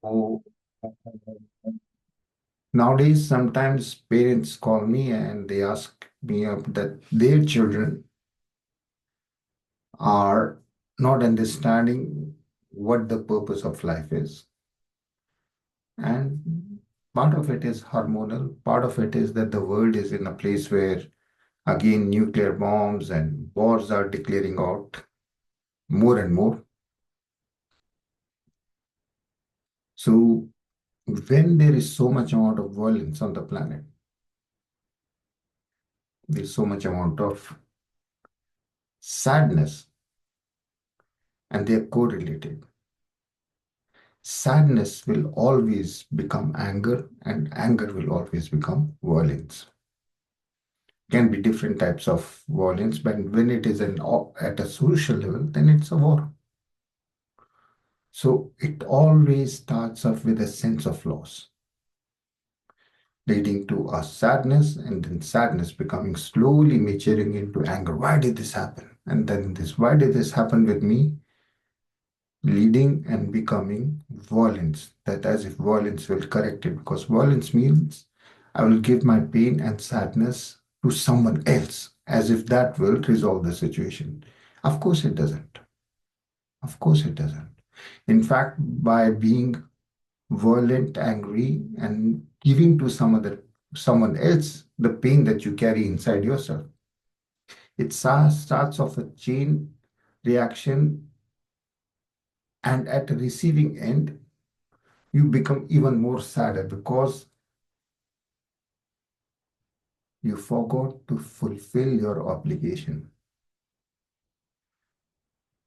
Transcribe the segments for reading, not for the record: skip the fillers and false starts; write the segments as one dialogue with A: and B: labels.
A: So nowadays, sometimes parents call me and they ask me that their children are not understanding what the purpose of life is. And part of it is hormonal, part of it is that the world is in a place where, again, nuclear bombs and wars are declaring out more and more. So, when there is so much amount of violence on the planet, there's so much amount of sadness, and they are correlated. Sadness will always become anger, and anger will always become violence. Can be different types of violence, but when it is at a social level, then it's a war. So it always starts off with a sense of loss, leading to a sadness, and then sadness becoming slowly maturing into anger. Why did this happen? And then this, why did this happen with me? Leading and becoming violence, that as if violence will correct it, because violence means I will give my pain and sadness to someone else, as if that will resolve the situation. Of course it doesn't. Of course it doesn't. In fact, by being violent, angry, and giving to someone else the pain that you carry inside yourself, it starts off a chain reaction, and at the receiving end you become even more sadder because you forgot to fulfill your obligation.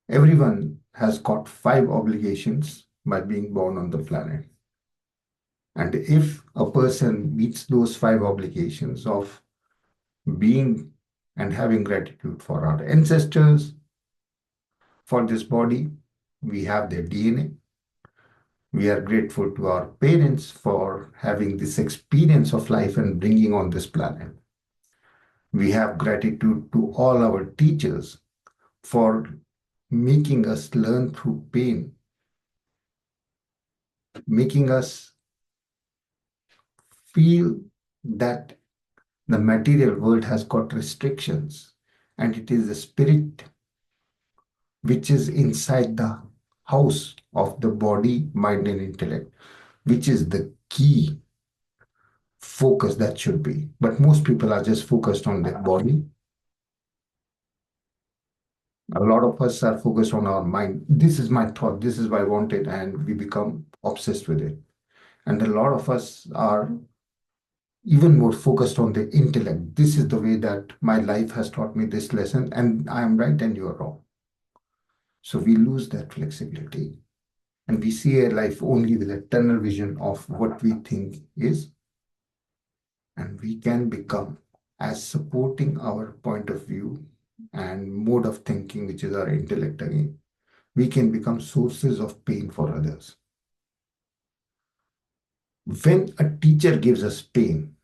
A: Everyone has got 5 obligations by being born on the planet. And if a person meets those 5 obligations of being and having gratitude for our ancestors, for this body, we have their DNA. We are grateful to our parents for having this experience of life and bringing on this planet. We have gratitude to all our teachers for making us learn through pain, making us feel that the material world has got restrictions, and it is the spirit which is inside the house of the body, mind, and intellect, which is the key focus that should be. But most people are just focused on their body. A lot of us are focused on our mind. This is my thought, this is what I wanted, and we become obsessed with it. And a lot of us are even more focused on the intellect. This is the way that my life has taught me this lesson, and I am right and you are wrong. So we lose that flexibility, and we see a life only with a tunnel vision of what we think is, and we can become, as supporting our point of view and mode of thinking, which is our intellect again, we can become sources of pain for others. When a teacher gives us pain,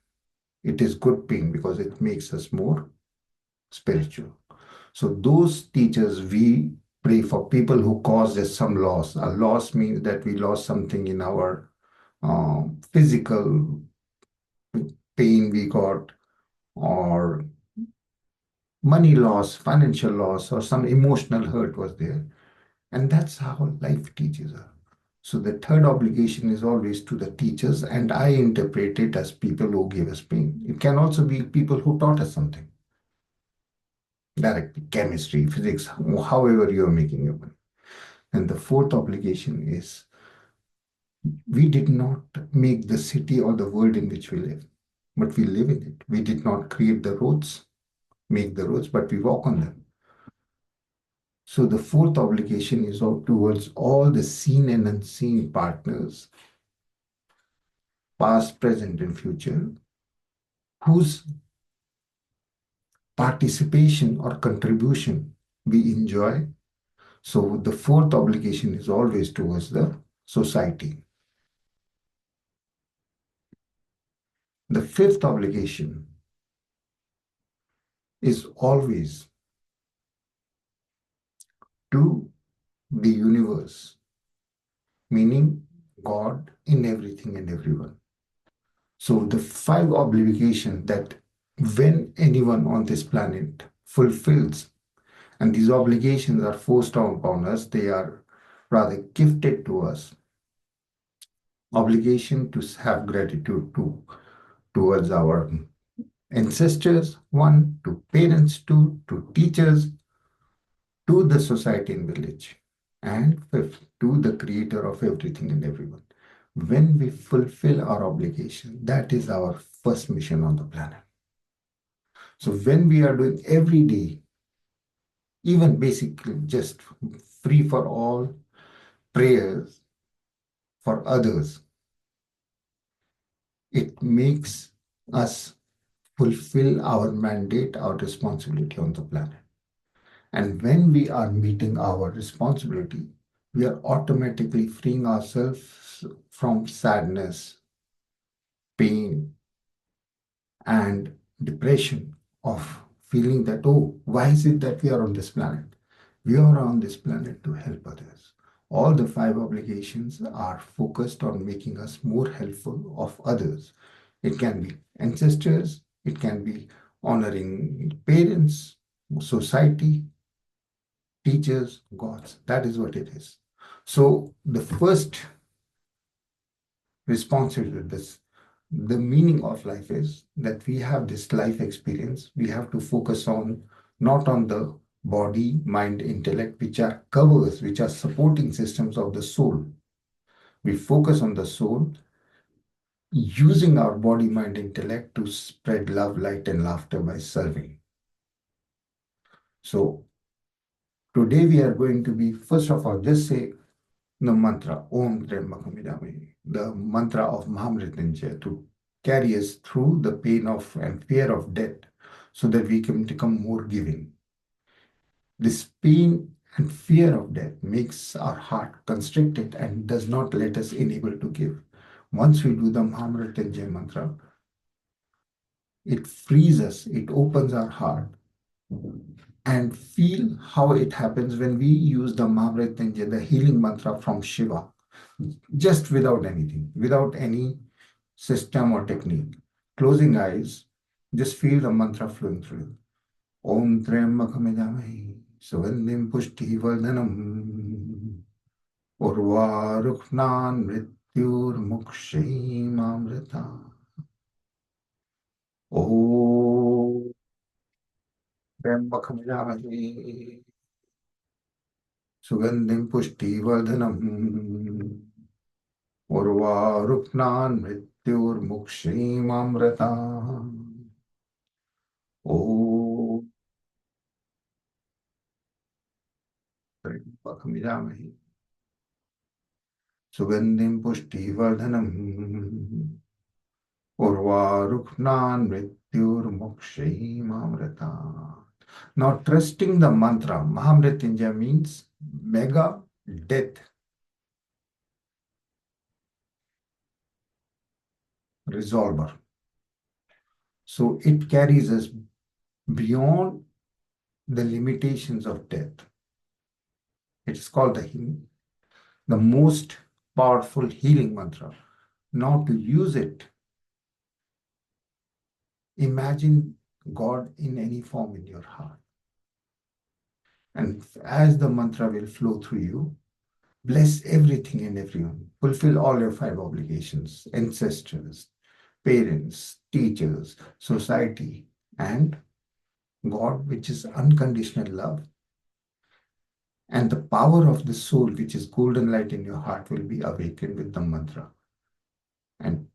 A: it is good pain because it makes us more spiritual. So those teachers, we pray for people who caused us some loss. A loss means that we lost something in our physical pain we got, or money loss, financial loss, or some emotional hurt was there. And that's how life teaches us. So the third obligation is always to the teachers, and I interpret it as people who gave us pain. It can also be people who taught us something directly, chemistry, physics, however you are making your money. And the fourth obligation is we did not make the city or the world in which we live, but we live in it. We did not create the roads, make the roads, but we walk on them. So the fourth obligation is towards all the seen and unseen partners, past, present, and future, whose participation or contribution we enjoy. So the fourth obligation is always towards the society. The fifth obligation is always to the universe, meaning God in everything and everyone. So the five obligations that when anyone on this planet fulfills, and these obligations are forced upon us, they are rather gifted to us. Obligation to have gratitude towards our ancestors, one, to parents, two, to teachers, to the society and village, and fifth, to the creator of everything and everyone. When we fulfill our obligation, that is our first mission on the planet. So when we are doing every day, even basically just free for all prayers for others, it makes us fulfill our mandate, our responsibility on the planet. And when we are meeting our responsibility, we are automatically freeing ourselves from sadness, pain, and depression of feeling that, oh, why is it that we are on this planet? We are on this planet to help others. All the five obligations are focused on making us more helpful of others. It can be ancestors, it can be honoring parents, society, teachers, gods. That is what it is. So the first responsibility to this, the meaning of life is that we have this life experience. We have to focus on not on the body, mind, intellect, which are covers, which are supporting systems of the soul. We focus on the soul, using our body, mind, intellect to spread love, light, and laughter by serving. So today we are going to be, first of all, just say the mantra, Om Trembakam Yajamhe, the mantra of Mahamrityunjaya to carry us through the pain of and fear of death so that we can become more giving. This pain and fear of death makes our heart constricted and does not let us enable to give. Once we do the Mahamrityunjaya mantra, it frees us, it opens our heart, and feel how it happens when we use the Mahamrityunjaya, the healing mantra from Shiva, just without anything, without any system or technique. Closing eyes, just feel the mantra flowing through. Om Trembakam Yajamhe Sugandhim Pushti Vardhanam Urvaruknan Mrityur Mukshim Amrita. Om Trembakam Yajamhe Sugandhim Pushti Vardhanam Urvaruknan Mrityur Mukshim Amrita. Om Trembakam Yajamhe Sugandhim Pushti Vardhanam Urvaruknan Mrityur Mukshim Amrita. Now, trusting the mantra, Mahamrityunjaya means mega death resolver. So it carries us beyond the limitations of death. It is called the most powerful healing mantra. Now, to use it, imagine God in any form in your heart. And as the mantra will flow through you, bless everything and everyone. Fulfill all your five obligations, ancestors, parents, teachers, society, and God, which is unconditional love. And the power of the soul, which is golden light in your heart, will be awakened with the mantra. And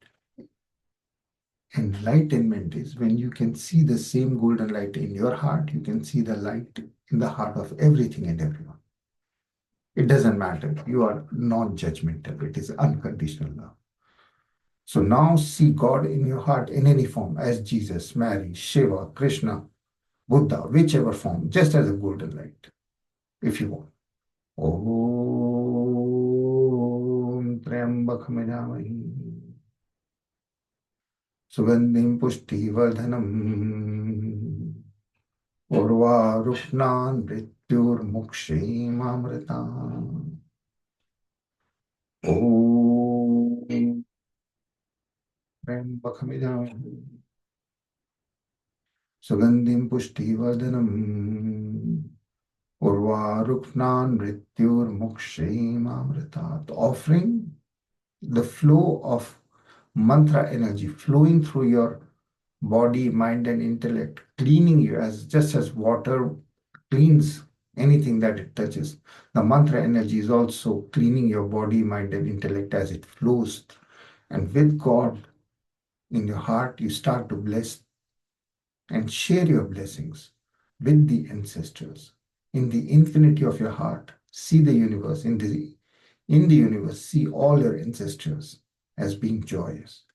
A: enlightenment is when you can see the same golden light in your heart, you can see the light in the heart of everything and everyone. It doesn't matter. You are non-judgmental. It is unconditional love. So now see God in your heart in any form, as Jesus, Mary, Shiva, Krishna, Buddha, whichever form, just as a golden light, if you want. Om Trambakam Yajamhe Sugandhim Pushti Vardhanam Urvaruknan Mrityur Mukshim Amrita. Om त्र्यम्बकमिदं सुगन्धिं पुष्टिवर्धनम् उर्वारुक्नान् मृत्युर्मुक्षैमामृतात्. Offering the flow of mantra energy flowing through your body, mind, and intellect, cleaning you as just as water cleans anything that it touches. The mantra energy is also cleaning your body, mind, and intellect as it flows. And with God in your heart, you start to bless and share your blessings with the ancestors. In the infinity of your heart, see the universe. In the universe, see all your ancestors as being joyous.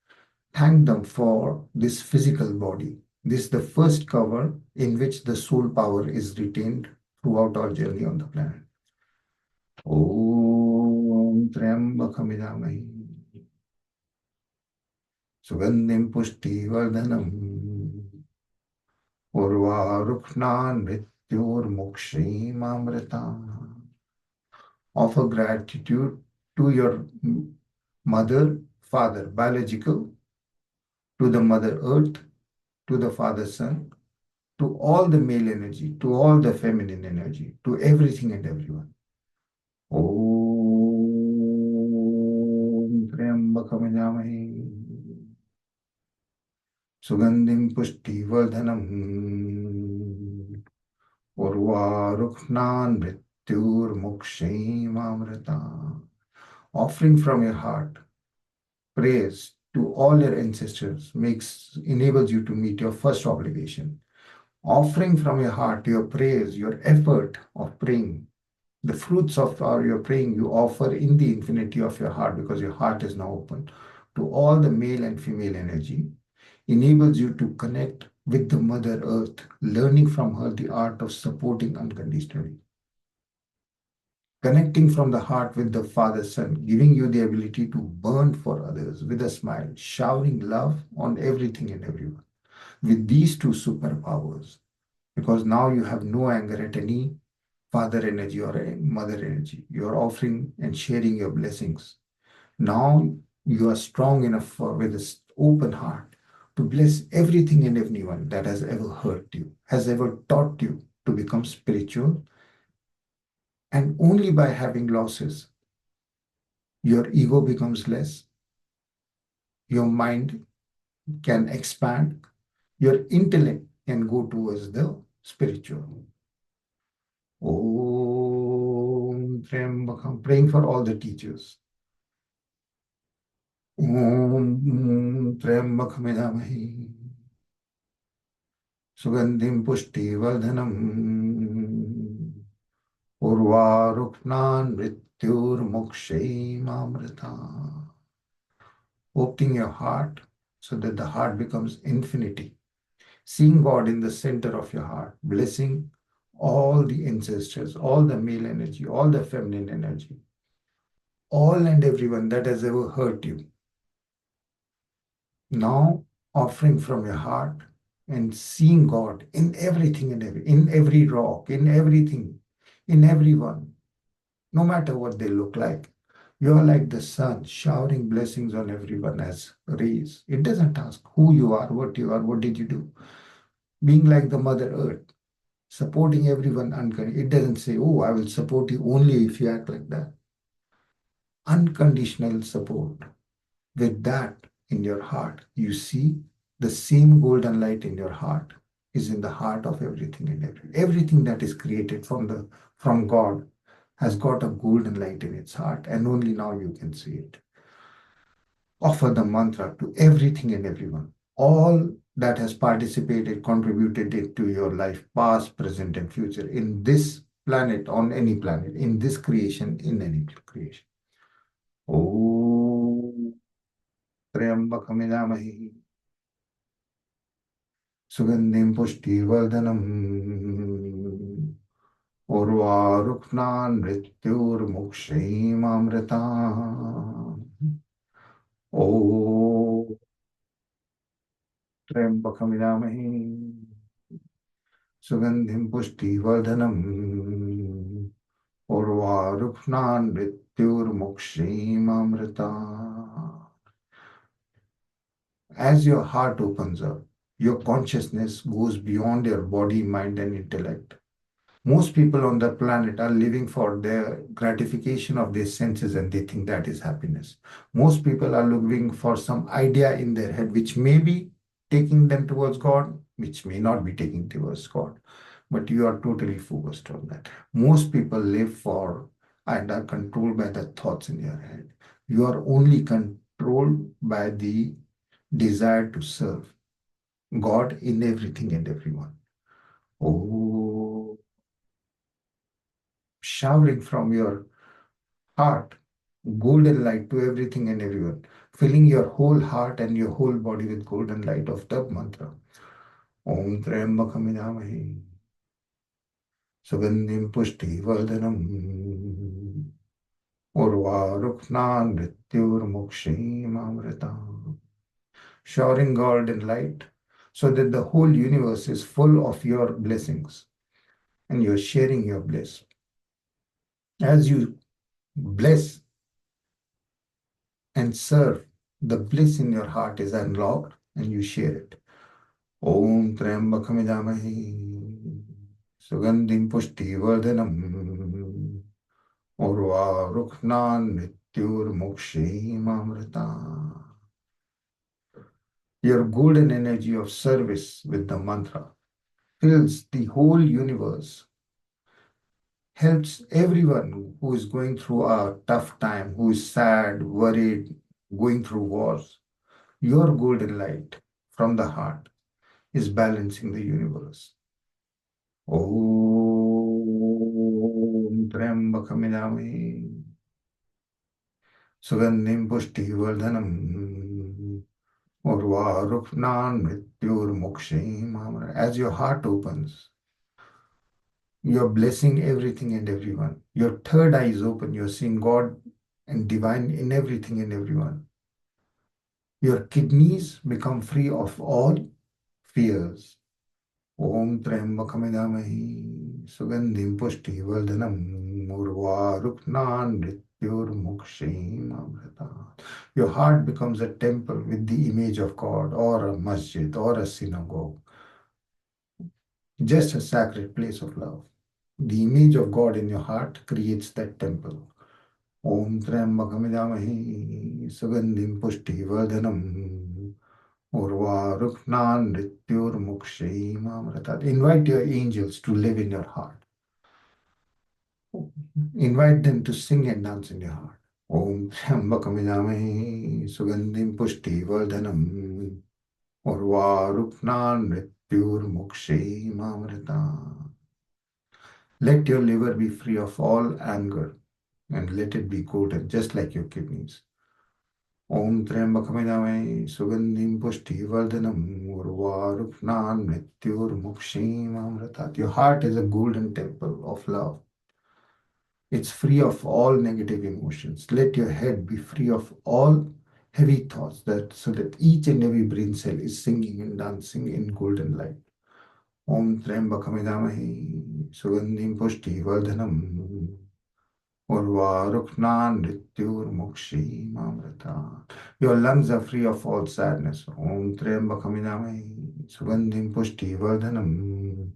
A: Thank them for this physical body. This is the first cover in which the soul power is retained throughout our journey on the planet. Om Trambakamidamahi Sugandhim Pushtivardhanam Urvaruknan Mrityurmukshimamrita. Offer gratitude to your mother, father, biological, to the mother earth, to the father sun, to all the male energy, to all the feminine energy, to everything and everyone. Om Triambakam Yamahe Sugandhim Pushtivardhanam Urvaruknan Mrityurmukshimamrita. Offering from your heart praise to all your ancestors enables you to meet your first obligation. Offering from your heart your praise, your effort of praying, the fruits of your praying you offer in the infinity of your heart, because your heart is now open to all the male and female energy, enables you to connect with the Mother Earth, learning from her the art of supporting unconditionally. Connecting from the heart with the Father Son, giving you the ability to burn for others with a smile, showering love on everything and everyone. With these two superpowers, because now you have no anger at any father energy or a mother energy. You are offering and sharing your blessings. Now you are strong enough with an open heart to bless everything and everyone that has ever hurt you, has ever taught you to become spiritual. And only by having losses, your ego becomes less, your mind can expand, your intellect can go towards the spiritual. Om Trambakam, praying for all the teachers. Om Trambakamidamahi Sugandhim Pushtivardhanam Urvaruknan Mrityurmukshimamrita. Opening your heart so that the heart becomes infinity. Seeing God in the center of your heart, blessing all the ancestors, all the male energy, all the feminine energy, all and everyone that has ever hurt you. Now offering from your heart and seeing God in everything and in every rock, in everything, in everyone, no matter what they look like. You are like the sun, showering blessings on everyone as rays. It doesn't ask who you are, what did you do. Being like the Mother Earth, supporting everyone unconditionally. It doesn't say, oh, I will support you only if you act like that. Unconditional support. With that in your heart, you see the same golden light in your heart is in the heart of everything and everything that is created from God has got a golden light in its heart, and only now you can see it. Offer the mantra to everything and everyone, all that has participated, contributed it to your life, past, present, and future, in this planet, on any planet, in this creation, in any creation. Om त्र्यंबकमिदामहि सुगंधिं पुष्टिवर्धनम् उर्वारुक्नान् मृत्युर्मुक्षैमामृता ॐ त्र्यंबकमिदामहि सुगंधिं पुष्टिवर्धनम् उर्वारुक्नान् मृत्युर्मुक्षैमामृता. As your heart opens up, your consciousness goes beyond your body, mind, and intellect. Most people on the planet are living for their gratification of their senses and they think that is happiness. Most people are looking for some idea in their head which may be taking them towards God, which may not be taking towards God, but you are totally focused on that. Most people live for and are controlled by the thoughts in your head. You are only controlled by the desire to serve God in everything and everyone. Oh, showering from your heart, golden light to everything and everyone, filling your whole heart and your whole body with golden light of the mantra. Om Trayambakam Yajamhe Sugandhim Pushti Vardhanam Urvaruknan Mrityurmukshim Amritam. Showering golden light so that the whole universe is full of your blessings and you're sharing your bliss. As you bless and serve, the bliss in your heart is unlocked and you share it. Om Trayambakam Sugandhim Pushti Vardhanam Urvaruknan Mrityurmukshim Amrita. Your golden energy of service with the mantra fills the whole universe, helps everyone who is going through a tough time, who is sad, worried, going through wars. Your golden light from the heart is balancing the universe. Om Trayambakam Yajamhe Sugandhim Pushti Vardhanam Urvaruknan Mrityurmukshim Amrita. As your heart opens, you're blessing everything and everyone. Your third eye is open. You're seeing God and divine in everything and everyone. Your kidneys become free of all fears. Om Trayambakam Yajamhe Sugandhim Pushti Vardhanam Urvaruknan Mrityurmukshim Amrita. Your heart becomes a temple with the image of God, or a masjid, or a synagogue, just a sacred place of love. The image of God in your heart creates that temple. Om Trayambakam Yajamhe Sugandhim Pushti Vardhanam Urvaruknan Mrityurmukshim Amrita. Invite your angels to live in your heart. Invite them to sing and dance in your heart. Om Trayambakam Yajamhe Sugandhim Pushti Vardhanam Urvaruknan Mrityurmukshim Amrita. Let your liver be free of all anger and let it be golden, just like your kidneys. Om Trayambakam Yajamhe Sugandhim Pushti Vardhanam Urvaruknan Mrityurmukshim Amrita. Your heart is a golden temple of love. It's free of all negative emotions. Let your head be free of all heavy thoughts, so that each and every brain cell is singing and dancing in golden light. Om Trayambakam Yajamhe Sugandhim Pushti Vardhanam Urvaruknan Mrityurmukshim Amrita. Your lungs are free of all sadness. Om Trayambakam Yajamhe Sugandhim Pushti Vardhanam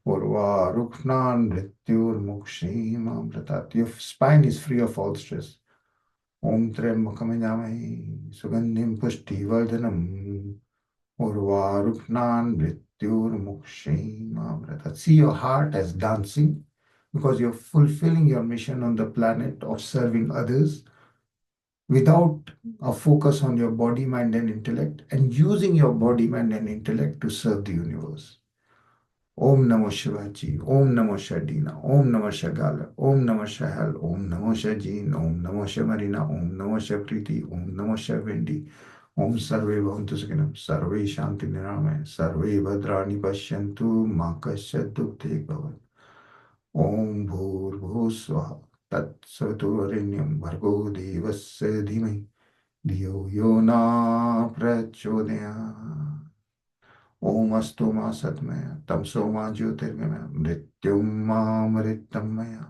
A: Urvaruknan Mrityurmukshim Amrita. Your spine is free of all stress. Om Trayambakam Yajamhe Sugandhim Pushti Vardhanam Urvaruknan Mrityurmukshim Amrita. See your heart as dancing because you're fulfilling your mission on the planet of serving others without a focus on your body, mind, and intellect, and using your body, mind, and intellect to serve the universe. Om Namo Shivaji, Om Namo Shadina, Om Namo Shagala, Om Namo Shahal, Om Namo Shajin, Om Namo Shamarina, Om Namo Shapriti, Om Namo Shavendi, Om Sarve Bhavantu Sukinam, Sarve Shanti Nirame, Sarve Bhadrani Pashyantu, Ma Kasyat Dukte Bhavan. Om Bhur Swaha Tat Saturvarinyam Bhargo Devasya Dhimai Dhiyo Yona Prachodaya. Om Astu Ma Satmaya Tamso Ma Jyotirgamaya Mrityum Ma Mritamaya.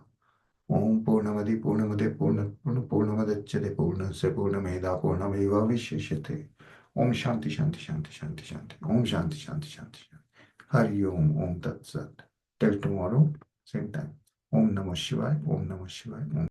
A: Om Purnamadi Purnamade Purnamadachyate Purnasya Purnameda Purnameva Vishishyate. Om Shanti Shanti Shanti Shanti Shanti. Om Shanti Shanti Shanti Shanti. Hari Om Om Tat Sat. Till tomorrow, same time. Om Namah Shivaya. Om Namah Shivaya. Om